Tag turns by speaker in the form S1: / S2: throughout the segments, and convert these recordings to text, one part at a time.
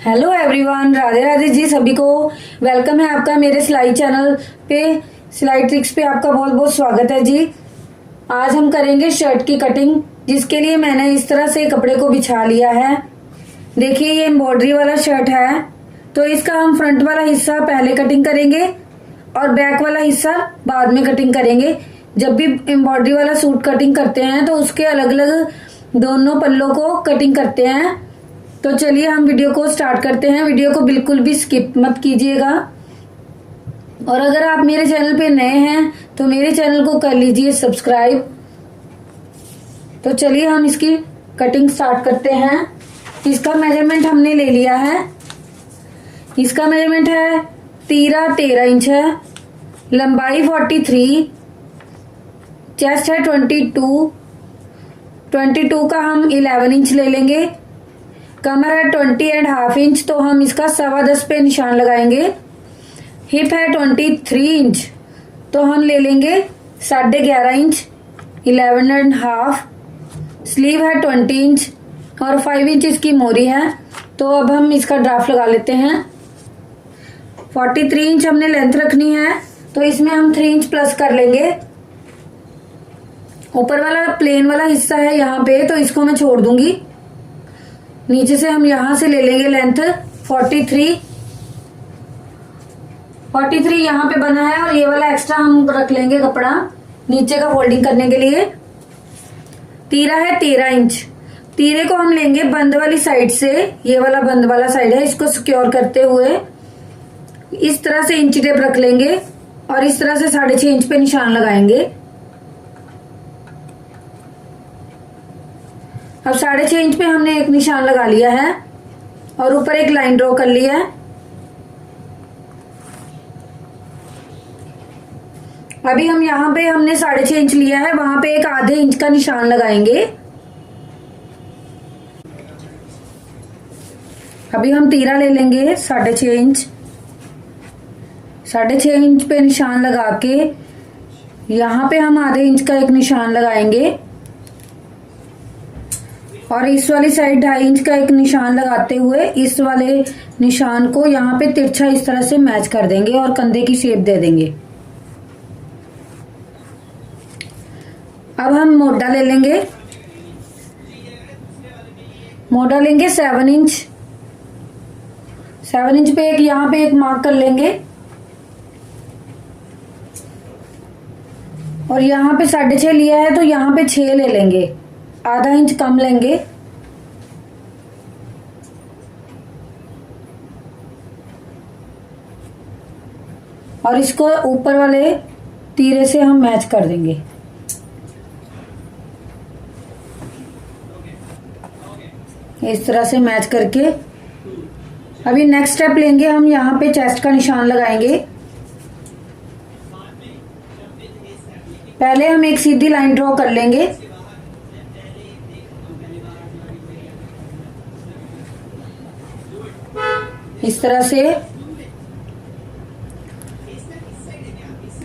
S1: Hello everyone, Radhe Radhe ji सभी को। Welcome है आपका मेरे सिलाई चैनल पे। सिलाई ट्रिक्स पे आपका बहुत बहुत स्वागत है जी। आज हम करेंगे शर्ट की कटिंग, जिसके लिए मैंने इस तरह से कपड़े को बिछा लिया है। देखिए ये एम्ब्रॉयडरी वाला शर्ट है, तो इसका हम फ्रंट वाला हिस्सा पहले कटिंग करेंगे और बैक वाला हिस्सा बाद में कटिंग करेंगे। जब भी एम्ब्रॉयडरी वाला सूट कटिंग करते हैं तो उसके अलग अलग दोनों पल्लों को कटिंग करते हैं। तो चलिए हम वीडियो को स्टार्ट करते हैं। वीडियो को बिल्कुल भी स्किप मत कीजिएगा, और अगर आप मेरे चैनल पे नए हैं तो मेरे चैनल को कर लीजिए सब्सक्राइब। तो चलिए हम इसकी कटिंग स्टार्ट करते हैं। इसका मेजरमेंट हमने ले लिया है। इसका मेजरमेंट है 13 इंच है, लंबाई 43, चेस्ट है 22 का हम 11 इंच ले लेंगे। कमर है 20.5 इंच, तो हम इसका 10.25 पे निशान लगाएंगे। हिप है 23 इंच, तो हम ले लेंगे 11.5 इंच, 11.5। स्लीव है 20 इंच और 5 इंच इसकी मोरी है। तो अब हम इसका ड्राफ्ट लगा लेते हैं। 43 इंच हमने लेंथ रखनी है, तो इसमें हम 3 इंच प्लस कर लेंगे। ऊपर वाला प्लेन वाला हिस्सा है यहाँ पे, तो इसको मैं छोड़ दूंगी। नीचे से हम यहां से ले लेंगे लेंथ 43 यहाँ पे बना है, और ये वाला एक्स्ट्रा हम रख लेंगे कपड़ा नीचे का फोल्डिंग करने के लिए। तीरा है 13 इंच। तीरे को हम लेंगे बंद वाली साइड से, ये वाला बंद वाला साइड है, इसको सिक्योर करते हुए इस तरह से इंची टेप रख लेंगे और इस तरह से 6.5 इंच पे निशान लगाएंगे। अब 6.5 इंच पे हमने एक निशान लगा लिया है और ऊपर एक लाइन ड्रॉ कर ली है। अभी हम यहाँ पे हमने 6.5 इंच लिया है, वहां पे एक आधे इंच का निशान लगाएंगे। अभी हम तीरा ले लेंगे 6.5 इंच। 6.5 इंच पे निशान लगा के यहाँ पे हम आधे इंच का एक निशान लगाएंगे और इस वाली साइड 2.5 इंच का एक निशान लगाते हुए इस वाले निशान को यहाँ पे तिरछा इस तरह से मैच कर देंगे और कंधे की शेप दे देंगे। अब हम मोटा ले लेंगे। मोटा लेंगे 7 इंच। 7 इंच पे एक यहाँ पे एक मार्क कर लेंगे और यहाँ पे 6.5 लिया है, तो यहाँ पे 6 ले लेंगे, आधा इंच कम लेंगे। और इसको ऊपर वाले तीरे से हम मैच कर देंगे। इस तरह से मैच करके अभी नेक्स्ट स्टेप लेंगे हम। यहाँ पे चेस्ट का निशान लगाएंगे। पहले हम एक सीधी लाइन ड्रॉ कर लेंगे। इस तरह से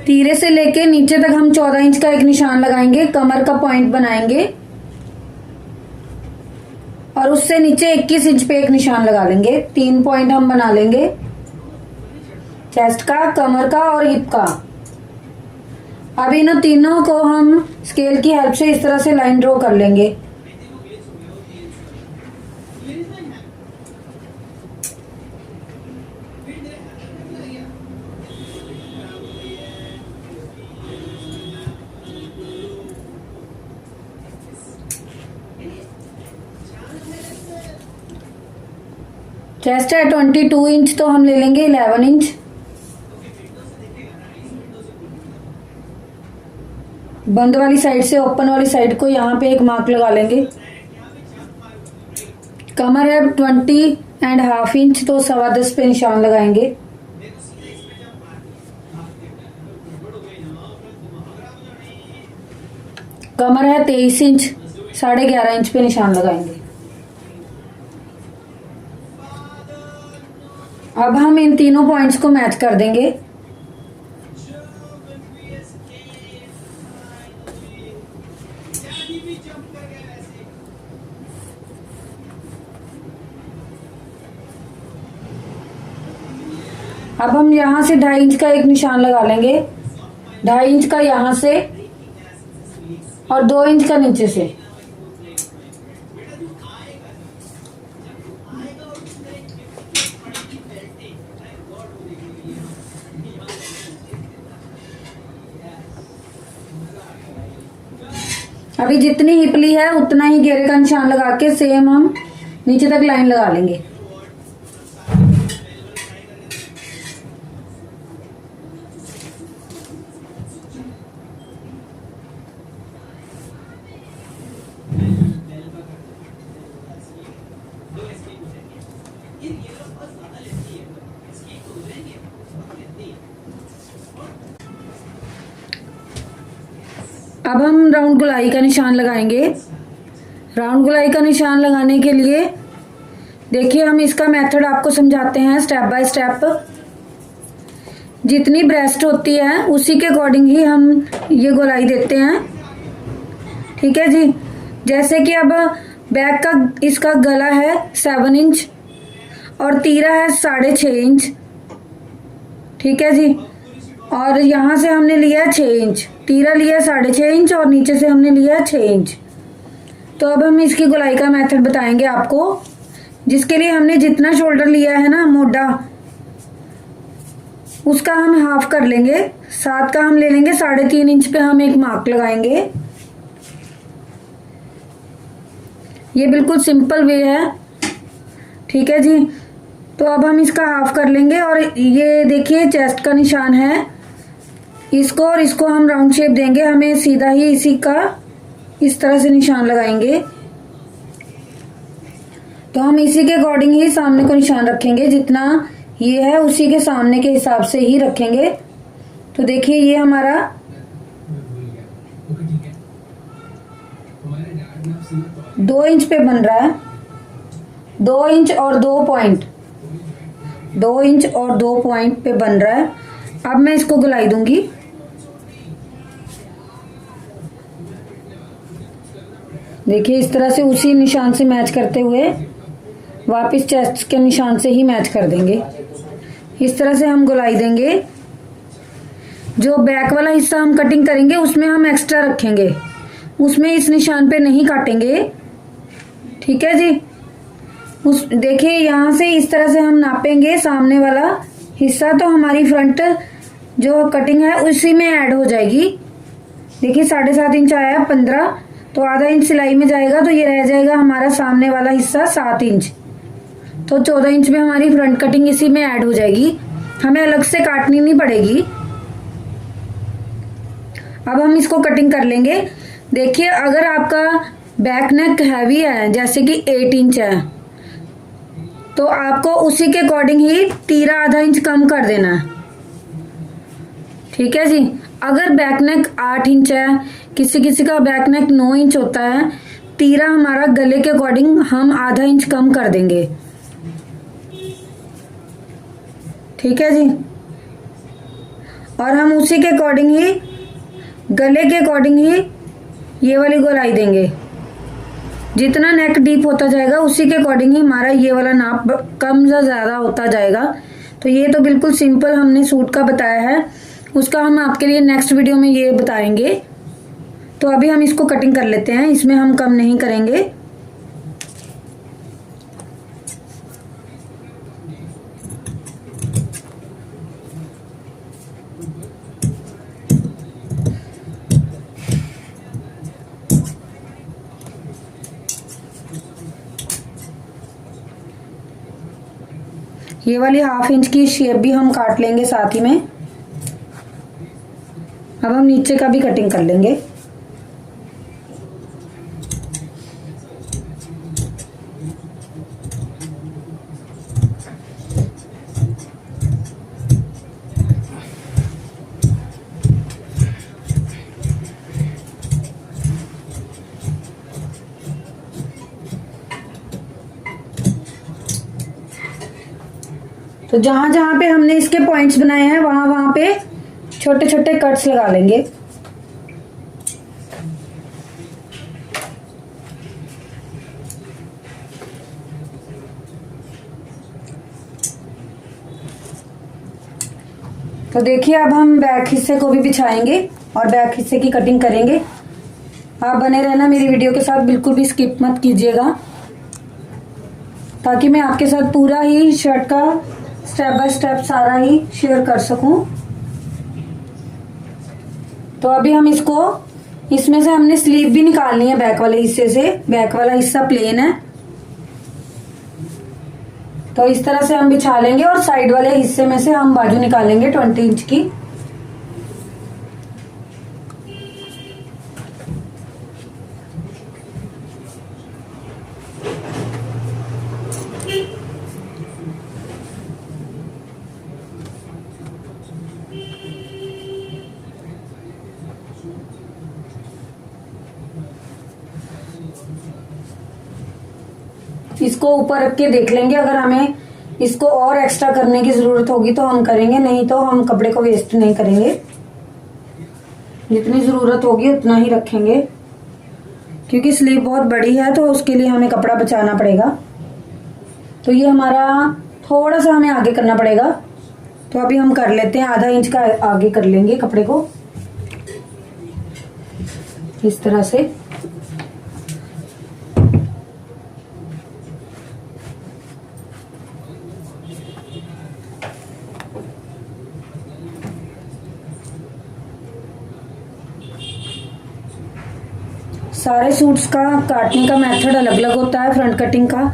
S1: तीरे से लेके नीचे तक हम 14 इंच का एक निशान लगाएंगे, कमर का पॉइंट बनाएंगे और उससे नीचे 21 इंच पे एक निशान लगा लेंगे। 3 पॉइंट हम बना लेंगे, चेस्ट का, कमर का और हिप का। अब इन तीनों को हम स्केल की हेल्प से इस तरह से लाइन ड्रॉ कर लेंगे। चेस्ट है 22 इंच, तो हम ले लेंगे 11 इंच। बंद वाली साइड से ओपन वाली साइड को यहाँ पे एक मार्क लगा लेंगे। कमर है 20.5 इंच, तो 10.25 पे निशान लगाएंगे। कमर है 23 इंच, 11.5 इंच पे निशान लगाएंगे। अब हम इन तीनों पॉइंट्स को मैच कर देंगे। अब हम यहाँ से 2.5 इंच का एक निशान लगा लेंगे, 2.5 इंच का यहाँ से और 2 इंच का नीचे से। अभी जितनी हिपली है उतना ही घेरे का निशान लगा के सेम हम नीचे तक लाइन लगा लेंगे। अब हम राउंड गोलाई का निशान लगाएंगे। राउंड गोलाई का निशान लगाने के लिए देखिए हम इसका मेथड आपको समझाते हैं स्टेप बाय स्टेप। जितनी ब्रेस्ट होती है उसी के अकॉर्डिंग ही हम ये गोलाई देते हैं, ठीक है जी। जैसे कि अब बैक का इसका गला है 7 इंच और तीरा है 6.5 इंच, ठीक है जी। और यहाँ से हमने लिया 6 इंच, तीरा लिया 6.5 इंच और नीचे से हमने लिया 6 इंच। तो अब हम इसकी गोलाई का मेथड बताएंगे आपको, जिसके लिए हमने जितना शोल्डर लिया है ना मोटा, उसका हम हाफ कर लेंगे। 7 का हम ले लेंगे, 3.5 इंच पे हम एक मार्क लगाएंगे। ये बिल्कुल सिंपल वे है, ठीक है जी। तो अब हम इसका हाफ कर लेंगे और ये देखिए चेस्ट का निशान है, इसको और इसको हम राउंड शेप देंगे। हमें सीधा ही इसी का इस तरह से निशान लगाएंगे। तो हम इसी के अकॉर्डिंग ही सामने को निशान रखेंगे, जितना ये है उसी के सामने के हिसाब से ही रखेंगे। तो देखिए ये हमारा 2 इंच पे बन रहा है, 2 इंच और 2 पॉइंट, 2 इंच और 2 पॉइंट पे बन रहा है। अब मैं इसको गोलाई दूंगी। देखिए इस तरह से उसी निशान से मैच करते हुए वापस चेस्ट के निशान से ही मैच कर देंगे। इस तरह से हम गोलाई देंगे। जो बैक वाला हिस्सा हम कटिंग करेंगे उसमें हम एक्स्ट्रा रखेंगे, उसमें इस निशान पे नहीं काटेंगे, ठीक है जी। उस देखिए यहाँ से इस तरह से हम नापेंगे सामने वाला हिस्सा, तो हमारी फ्रंट जो कटिंग है उसी में ऐड हो जाएगी। देखिए 7.5 इंच आया 15, तो आधा इंच सिलाई में जाएगा, तो ये रह जाएगा हमारा सामने वाला हिस्सा 7 इंच। तो 14 इंच में हमारी फ्रंट कटिंग इसी में ऐड हो जाएगी, हमें अलग से काटनी नहीं पड़ेगी। अब हम इसको कटिंग कर लेंगे। देखिए अगर आपका बैक नेक हैवी है जैसे कि 8 इंच है, तो आपको उसी के अकॉर्डिंग ही तीरा आधा इंच कम कर देना है, ठीक है जी। अगर बैक नेक 8 इंच है, किसी किसी का बैक नेक 9 इंच होता है, तीरा हमारा गले के अकॉर्डिंग हम आधा इंच कम कर देंगे, ठीक है जी। और हम उसी के अकॉर्डिंग ही गले के अकॉर्डिंग ही ये वाली गोलाई देंगे। जितना नेक डीप होता जाएगा उसी के अकॉर्डिंग ही हमारा ये वाला नाप कम या ज्यादा होता जाएगा। तो ये तो बिल्कुल सिंपल हमने सूट का बताया है, उसका हम आपके लिए नेक्स्ट वीडियो में ये बताएंगे। तो अभी हम इसको कटिंग कर लेते हैं, इसमें हम कम नहीं करेंगे। ये वाली 1/2 इंच की शेप भी हम काट लेंगे साथ ही में। अब हम नीचे का भी कटिंग कर लेंगे। तो जहां जहां पे हमने इसके पॉइंट्स बनाए हैं वहां वहां पे छोटे छोटे कट्स लगा लेंगे। तो देखिए अब हम बैक हिस्से को भी बिछाएंगे और बैक हिस्से की कटिंग करेंगे। आप बने रहना मेरी वीडियो के साथ, बिल्कुल भी स्किप मत कीजिएगा, ताकि मैं आपके साथ पूरा ही शर्ट का स्टेप बाय स्टेप सारा ही शेयर कर सकूं। तो अभी हम इसमें से हमने स्लीव भी निकालनी है बैक वाले हिस्से से। बैक वाला हिस्सा प्लेन है, तो इस तरह से हम बिछा लेंगे और साइड वाले हिस्से में से हम बाजू निकालेंगे 20 इंच की। इसको ऊपर रख के देख लेंगे, अगर हमें इसको और एक्स्ट्रा करने की जरूरत होगी तो हम करेंगे, नहीं तो हम कपड़े को वेस्ट नहीं करेंगे। जितनी जरूरत होगी उतना ही रखेंगे, क्योंकि स्लीव बहुत बड़ी है तो उसके लिए हमें कपड़ा बचाना पड़ेगा। तो ये हमारा थोड़ा सा हमें आगे करना पड़ेगा, तो अभी हम कर लेते हैं, आधा इंच का आगे कर लेंगे कपड़े को इस तरह से। सारे सूट्स का काटने का मेथड अलग अलग होता है फ्रंट कटिंग का।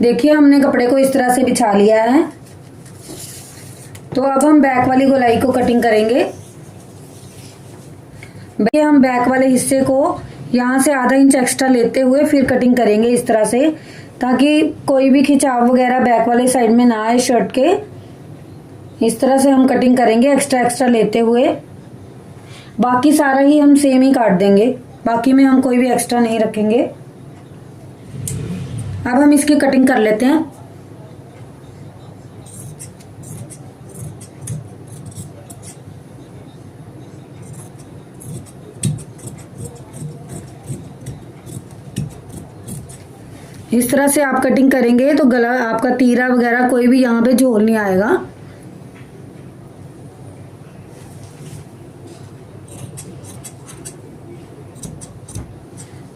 S1: देखिए हमने कपड़े को इस तरह से बिछा लिया है। तो अब हम बैक वाली गोलाई को कटिंग करेंगे। हम बैक वाले हिस्से को यहाँ से आधा इंच एक्स्ट्रा लेते हुए फिर कटिंग करेंगे इस तरह से, ताकि कोई भी खिंचाव वगैरह बैक वाले साइड में ना आए शर्ट के। इस तरह से हम कटिंग करेंगे एक्स्ट्रा लेते हुए। बाकी सारा ही हम सेम ही काट देंगे, बाकी में हम कोई भी एक्स्ट्रा नहीं रखेंगे। अब हम इसकी कटिंग कर लेते हैं। इस तरह से आप कटिंग करेंगे तो गला आपका तीरा वगैरह कोई भी यहाँ पे झोल नहीं आएगा।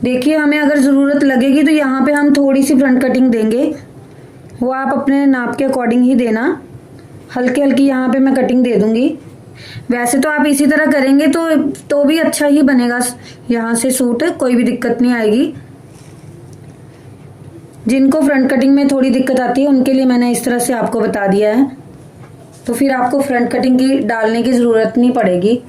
S1: देखिए हमें अगर जरूरत लगेगी तो यहाँ पे हम थोड़ी सी फ्रंट कटिंग देंगे, वो आप अपने नाप के अकॉर्डिंग ही देना। हल्की हल्की यहाँ पे मैं कटिंग दे दूंगी। वैसे तो आप इसी तरह करेंगे तो भी अच्छा ही बनेगा यहाँ से सूट, कोई भी दिक्कत नहीं आएगी। जिनको फ्रंट कटिंग में थोड़ी दिक्कत आती है उनके लिए मैंने इस तरह से आपको बता दिया है, तो फिर आपको फ्रंट कटिंग की डालने की जरूरत नहीं पड़ेगी।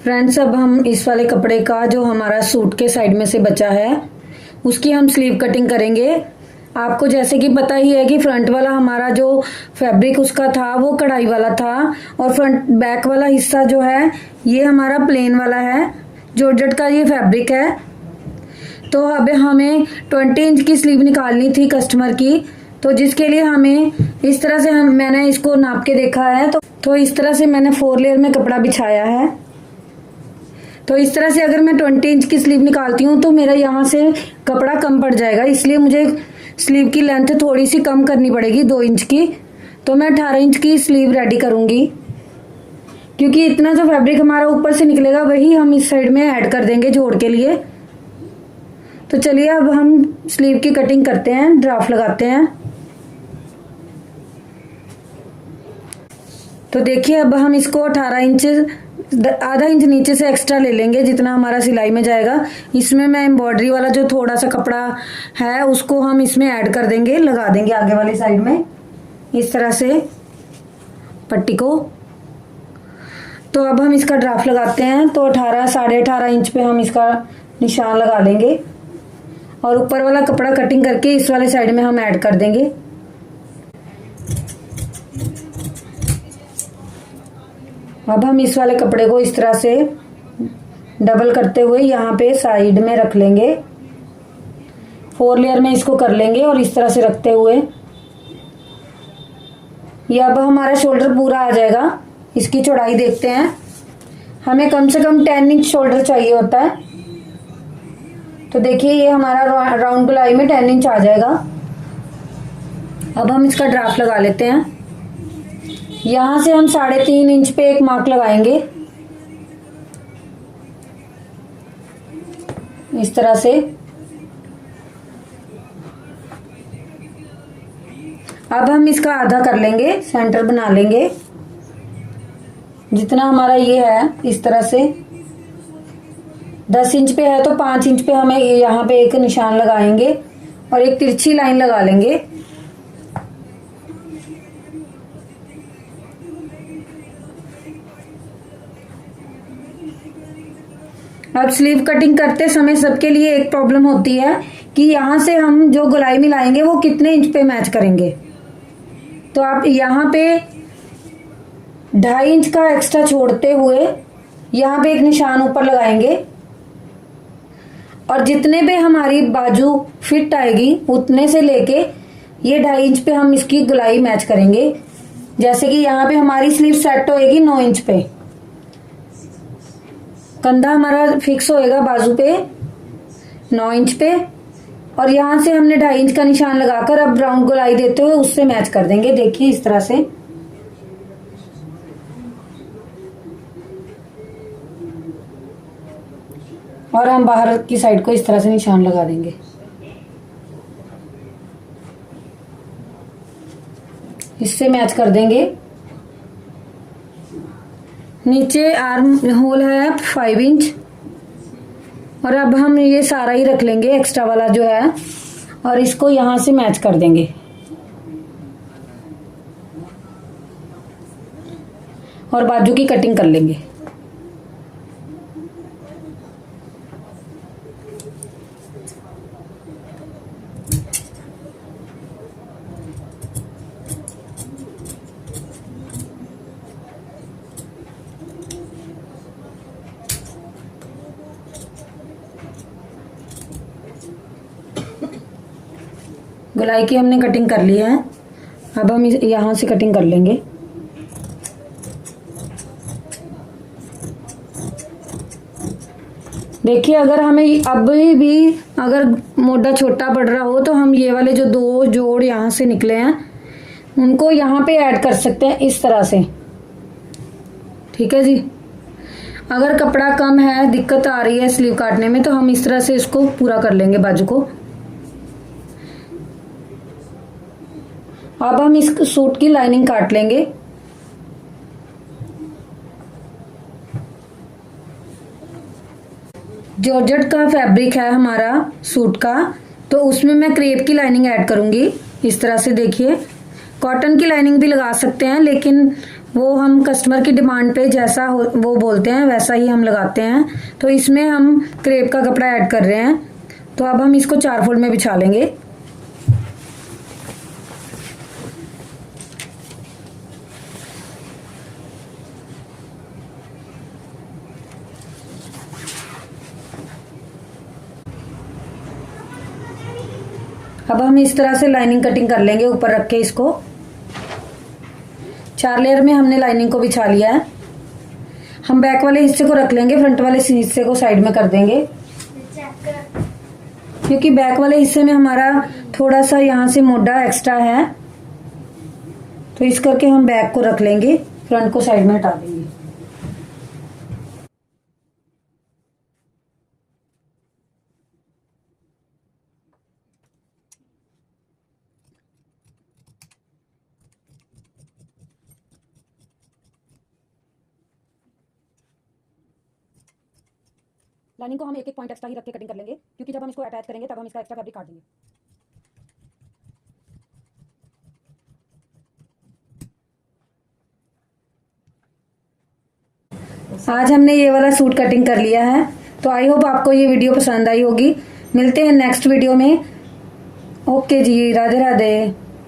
S1: फ्रेंड्स अब हम इस वाले कपड़े का जो हमारा सूट के साइड में से बचा है उसकी हम स्लीव कटिंग करेंगे। आपको जैसे कि पता ही है कि फ्रंट वाला हमारा जो फैब्रिक उसका था वो कढ़ाई वाला था, और फ्रंट बैक वाला हिस्सा जो है ये हमारा प्लेन वाला है, जॉर्जेट का ये फैब्रिक है। तो अब हमें 20 इंच की स्लीव निकालनी थी कस्टमर की, तो जिसके लिए हमें इस तरह से मैंने इसको नाप के देखा है, तो इस तरह से मैंने 4 लेयर में कपड़ा बिछाया है। तो इस तरह से अगर मैं 20 इंच की स्लीव निकालती हूँ तो मेरा यहाँ से कपड़ा कम पड़ जाएगा, इसलिए मुझे स्लीव की लेंथ थोड़ी सी कम करनी पड़ेगी 2 इंच की। तो मैं 18 इंच की स्लीव रेडी करूंगी, क्योंकि इतना जो फैब्रिक हमारा ऊपर से निकलेगा वही हम इस साइड में ऐड कर देंगे जोड़ के लिए। तो चलिए अब हम स्लीव की कटिंग करते हैं, ड्राफ्ट लगाते हैं। तो देखिए अब हम इसको 18 इंच, आधा इंच नीचे से एक्स्ट्रा ले लेंगे जितना हमारा सिलाई में जाएगा। इसमें मैं एम्ब्रॉयडरी वाला जो थोड़ा सा कपड़ा है उसको हम इसमें ऐड कर देंगे, लगा देंगे आगे वाली साइड में इस तरह से पट्टी को। तो अब हम इसका ड्राफ्ट लगाते हैं। तो 18 साढ़े 18 इंच पे हम इसका निशान लगा लेंगे और ऊपर वाला कपड़ा कटिंग करके इस वाले साइड में हम ऐड कर देंगे। अब हम इस वाले कपड़े को इस तरह से डबल करते हुए यहाँ पे साइड में रख लेंगे, 4 लेयर में इसको कर लेंगे और इस तरह से रखते हुए ये अब हमारा शोल्डर पूरा आ जाएगा। इसकी चौड़ाई देखते हैं, हमें कम से कम 10 इंच शोल्डर चाहिए होता है। तो देखिए ये हमारा राउंड गोलाई में 10 इंच आ जाएगा। अब हम इसका ड्राफ्ट लगा लेते हैं। यहां से हम 3.5 इंच पे एक मार्क लगाएंगे इस तरह से। अब हम इसका आधा कर लेंगे, सेंटर बना लेंगे जितना हमारा ये है इस तरह से। 10 इंच पे है तो 5 इंच पे हमें यहाँ पे एक निशान लगाएंगे और एक तिरछी लाइन लगा लेंगे। अब स्लीव कटिंग करते समय सबके लिए एक प्रॉब्लम होती है कि यहाँ से हम जो गोलाई मिलाएंगे वो कितने इंच पे मैच करेंगे। तो आप यहाँ पे 2.5 इंच का एक्स्ट्रा छोड़ते हुए यहाँ पे एक निशान ऊपर लगाएंगे और जितने पे हमारी बाजू फिट आएगी उतने से लेके ये 2.5 इंच पे हम इसकी गोलाई मैच करेंगे। जैसे कि यहाँ पे हमारी स्लीव सेट होएगी 9 इंच पे, कंधा हमारा फिक्स होएगा बाजू पे 9 इंच पे और यहाँ से हमने 2.5 इंच का निशान लगाकर अब राउंड गोलाई देते हुए उससे मैच कर देंगे। देखिए इस तरह से। और हम बाहर की साइड को इस तरह से निशान लगा देंगे। इससे मैच कर देंगे। नीचे आर्म होल है 5 इंच और अब हम ये सारा ही रख लेंगे एक्स्ट्रा वाला जो है और इसको यहां से मैच कर देंगे और बाजू की कटिंग कर लेंगे। गोलाई की हमने कटिंग कर ली है। अब हम यहाँ से कटिंग कर लेंगे। देखिए अगर हमें अब भी अगर मोटा छोटा पड़ रहा हो तो हम ये वाले जो 2 जोड़ यहाँ से निकले हैं उनको यहाँ पे ऐड कर सकते हैं इस तरह से। ठीक है जी। अगर कपड़ा कम है, दिक्कत आ रही है स्लीव काटने में, तो हम इस तरह से इसको पूरा कर लेंगे बाजू को। अब हम इस सूट की लाइनिंग काट लेंगे। जॉर्जेट का फैब्रिक है हमारा सूट का, तो उसमें मैं क्रेप की लाइनिंग ऐड करूंगी इस तरह से। देखिए कॉटन की लाइनिंग भी लगा सकते हैं, लेकिन वो हम कस्टमर की डिमांड पे जैसा वो बोलते हैं वैसा ही हम लगाते हैं। तो इसमें हम क्रेप का कपड़ा ऐड कर रहे हैं। तो अब हम इसको 4 फोल्ड में बिछा लेंगे। अब हम इस तरह से लाइनिंग कटिंग कर लेंगे ऊपर रख के इसको। 4 लेयर में हमने लाइनिंग को बिछा लिया है। हम बैक वाले हिस्से को रख लेंगे, फ्रंट वाले हिस्से को साइड में कर देंगे, क्योंकि बैक वाले हिस्से में हमारा थोड़ा सा यहाँ से मोटा एक्स्ट्रा है। तो इस करके हम बैक को रख लेंगे, फ्रंट को साइड में हटा देंगे। लाइनिंग को हम एक एक पॉइंट एक्स्ट्रा ही रख के कटिंग कर लेंगे, क्योंकि जब हम इसको अटैच करेंगे तब हम इसका एक्स्ट्रा फैब्रिक काट देंगे। आज हमने ये वाला सूट कटिंग कर लिया है। तो आई होप आपको ये वीडियो पसंद आई होगी। मिलते हैं नेक्स्ट वीडियो में। ओके जी, राधे राधे।